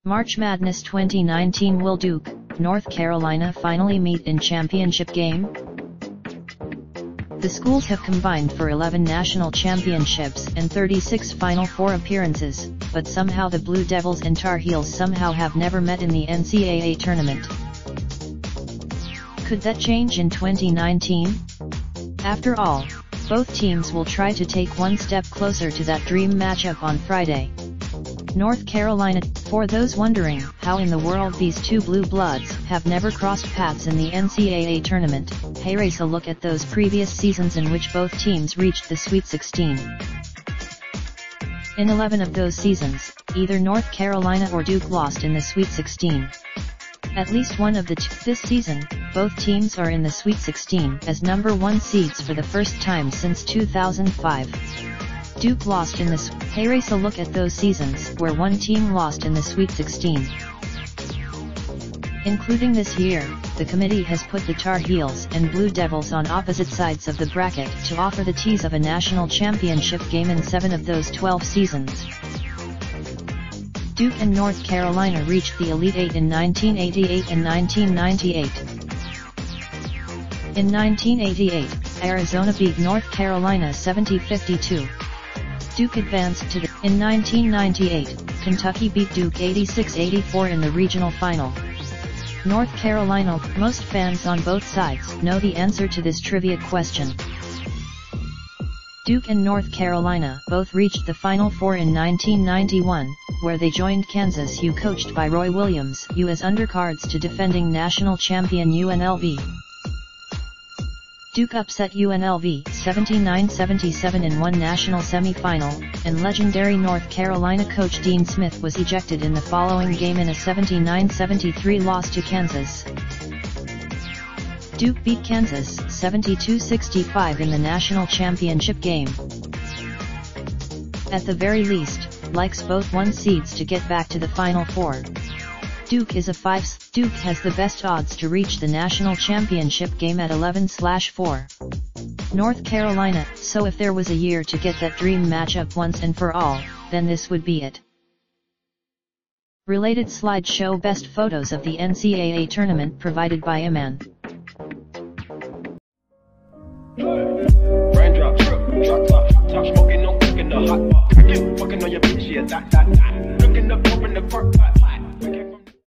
March Madness 2019. Will Duke, North Carolina finally meet in championship game? The schools have combined for 11 national championships and 36 Final Four appearances, but somehow the Blue Devils and Tar Heels somehow have never met in the NCAA tournament. Could that change in 2019? After all, both teams will try to take one step closer to that dream matchup on Friday. North Carolina. For those wondering how in the world these two blue bloods have never crossed paths in the NCAA tournament, here's a look at those previous seasons in which both teams reached the Sweet 16. In 11 of those seasons, either North Carolina or Duke lost in the Sweet 16. At least one of the two. This season, both teams are in the Sweet 16 as number 1 seeds for the first time since 2005. Duke lost in the here's a look at those seasons where one team lost in the Sweet 16. Including this year, the committee has put the Tar Heels and Blue Devils on opposite sides of the bracket to offer the tease of a national championship game in 7 of those 12 seasons. Duke and North Carolina reached the Elite Eight in 1988 and 1998. In 1988, Arizona beat North Carolina 70-52. Duke advanced to the. In 1998, Kentucky beat Duke 86-84 in the regional final. North Carolina. Most fans on both sides know the answer to this trivia question. Duke and North Carolina both reached the Final Four in 1991, where they joined Kansas U coached by Roy Williams as undercards to defending national champion UNLV. Duke upset UNLV 79-77 in one national semi-final, and legendary North Carolina coach Dean Smith was ejected in the following game in a 79-73 loss to Kansas. Duke beat Kansas 72-65 in the national championship game. At the very least, likes both 1 seeds to get back to the Final Four. Duke is a 5. Duke has the best odds to reach the national championship game at 11/4. North Carolina. So if there was a year to get that dream matchup once and for all, then this would be it. Related slideshow. Best photos of the NCAA tournament provided by Iman. Raindrop, drop top smoking, no cooking the hot pot. Fucking on your bitch, yeah, that. Looking up, open the park pot.